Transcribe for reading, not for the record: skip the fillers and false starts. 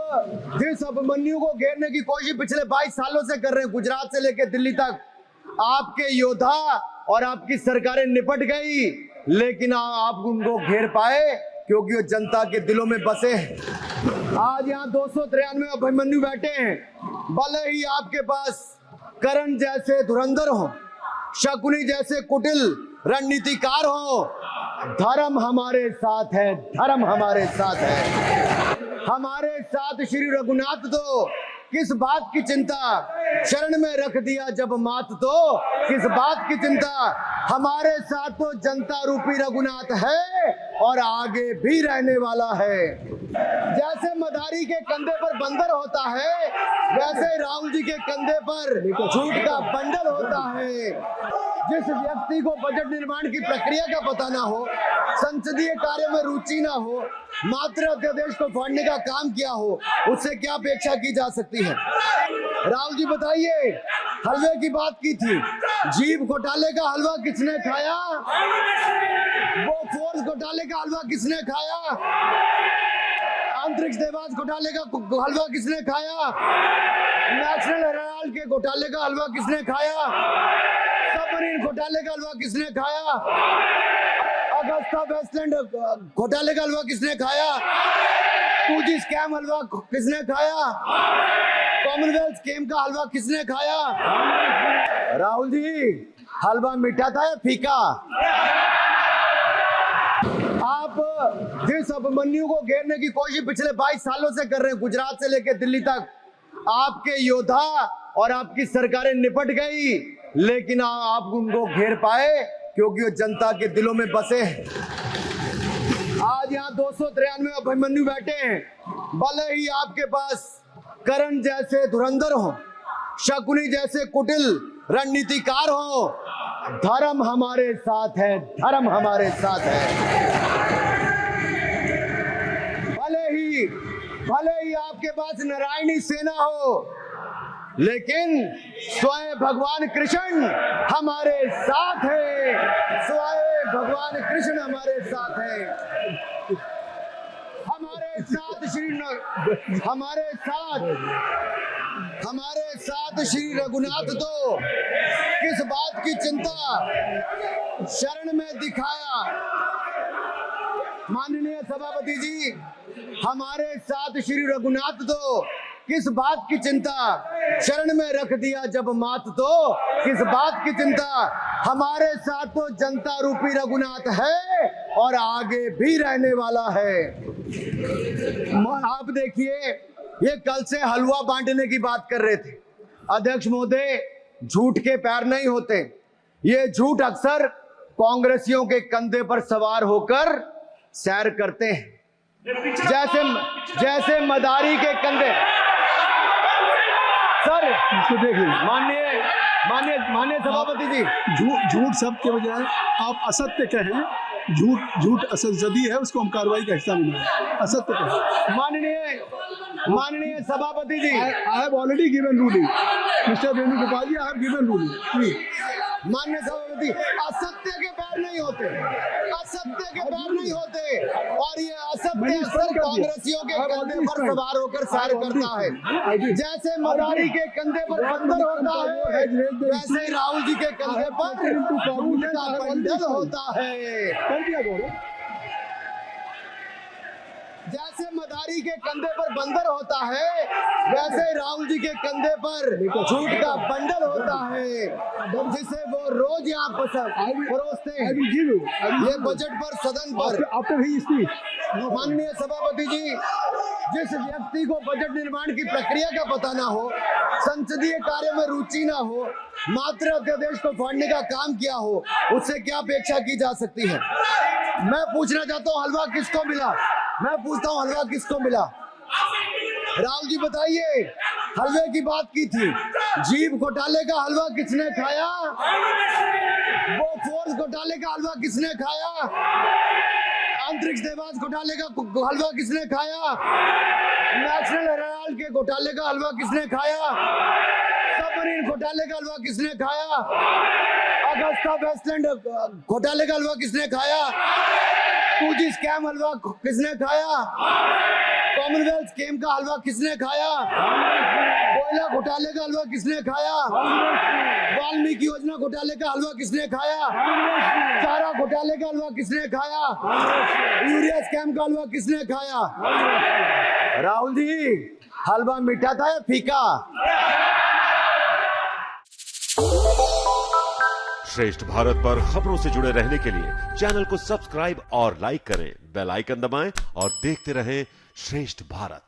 जिस अभिमन्यु को घेरने की कोशिश पिछले 22 सालों से कर रहे हैं, गुजरात से लेकर दिल्ली तक, आपके योद्धा और आपकी सरकारें निपट गई, लेकिन आप उनको घेर पाए क्योंकि वो जनता के दिलों में बसे हैं। आज यहाँ 293 अभिमन्यु बैठे हैं। भले ही आपके पास करण जैसे धुरंधर हो, शकुनी जैसे कुटिल रणनीतिकार हो, धर्म हमारे साथ है, धर्म हमारे साथ है। हमारे साथ श्री रघुनाथ तो किस बात की चिंता, शरण में रख दिया जब मात तो किस बात की चिंता। हमारे साथ तो जनता रूपी रघुनाथ है और आगे भी रहने वाला है। जैसे मदारी के कंधे पर बंदर होता है, वैसे राहुल जी के कंधे पर झूठ का बंडल होता है। जिस व्यक्ति को बजट निर्माण की प्रक्रिया का पता ना हो, संसदीय कार्य में रुचि ना हो, मात्र अध्यादेश को फाड़ने का काम किया हो, उससे क्या अपेक्षा की जा सकती है? राहुल जी बताइए, हलवे की बात की थी, जीभ घोटाले का हलवा किसने खाया? वो फोर्स घोटाले का हलवा किसने खाया? अंतरिक्ष देवास घोटाले का हलवा किसने खाया? नेशनल हेराल्ड के घोटाले का हलवा किसने खाया? सबमरीन घोटाले का हलवा किसने खाया? अगस्ता वेस्टलैंड घोटाले का हलवा किसने खाया? 2G स्कैम हलवा किसने खाया? कॉमनवेल्थ स्कीम का हलवा किसने खाया? राहुल जी, हलवा मीठा था या फीका? आप जिस अभिमन्यु को घेरने की कोशिश पिछले 22 सालों से कर रहे हैं, गुजरात से लेकर दिल्ली तक, आपके योद्धा और आपकी सरकारें निपट गई, लेकिन आप उनको घेर पाए क्योंकि वो जनता के दिलों में बसे हैं। आज यहाँ 293 अभिमन्यु बैठे हैं। भले ही आपके पास करण जैसे धुरंधर हो, शकुनी जैसे कुटिल रणनीतिकार हो, धर्म हमारे साथ है, धर्म हमारे साथ है। भले ही आपके पास नारायणी सेना हो, लेकिन स्वयं भगवान कृष्ण हमारे साथ है, स्वयं भगवान कृष्ण हमारे साथ है। हमारे साथ श्री रघुनाथ तो किस बात की चिंता, शरण में दिखाया। माननीय सभापति जी, हमारे साथ श्री रघुनाथ तो किस बात की चिंता, शरण में रख दिया जब मात तो किस बात की चिंता। हमारे साथ तो जनता रूपी रघुनाथ है और आगे भी रहने वाला है। आप देखिए, ये कल से हलवा बांटने की बात कर रहे थे। अध्यक्ष महोदय, झूठ के पैर नहीं होते। ये झूठ अक्सर कांग्रेसियों के कंधे पर सवार होकर सैर करते हैं, जैसे मदारी के कंधे। सर इसको देखिए, माननीय सभापति जी, झूठ शब्द के बजाय आप असत्य कहें। झूठ असत्य है, उसको हम कार्रवाई का हिस्सा नहीं है। असत्य कहें। माननीय सभापति जी, I have already given ruling, mister Venugopal ji, I have given ruling please. माननीय सभापति, असत्य के पैर नहीं होते, असत्य के पैर नहीं होते, और ये असत्य अक्सर कांग्रेसियों के कंधे पर सवार होकर सैर करता है। जैसे मदारी के कंधे पर बंदर होता है, वैसे ही राहुल जी के कंधे पर झूठ का बंडल होता है। जैसे मदारी के कंधे पर बंदर होता है, वैसे राहुल जी के कंधे पर झूठ का बंडल होता है, जिसे वो रोज यहाँ परोसते हैं। ये बजट पर, सदन पर। माननीय सभापति जी, जिस व्यक्ति को बजट निर्माण की प्रक्रिया का पता ना हो, संसदीय कार्य में रुचि ना हो, मात्र अध्यादेश को फाड़ने का काम किया हो, उससे क्या अपेक्षा की जा सकती है? मैं पूछना चाहता हूँ, हलवा किसको मिला? मैं पूछता हूँ, हलवा किसको मिला? राहुल जी बताइए, हलवे की बात की थी, जीभ घोटाले का हलवा किसने खाया? वो फोर्स घोटाले का हलवा किसने खाया? अंतरिक्ष देवास घोटाले का हलवा किसने खाया? नेशनल हेराल्ड के घोटाले का हलवा किसने खाया? सबमरीन घोटाले का हलवा किसने खाया? अगस्ता वेस्टलैंड घोटाले का हलवा किसने खाया? 2G स्कैम हलवा किसने खाया? कॉमनवेल्थ स्कीम का हलवा किसने खाया? कोयला घोटाले का हलवा किसने खाया? वाल्मीकि योजना घोटाले का हलवा किसने खाया? चारा घोटाले का हलवा किसने खाया? यूरिया स्कैम का हलवा किसने खाया? राहुल जी, हलवा मीठा था या फीका? श्रेष्ठ भारत पर खबरों से जुड़े रहने के लिए चैनल को सब्सक्राइब और लाइक करें, बेल आइकन दबाएं और देखते रहें श्रेष्ठ भारत।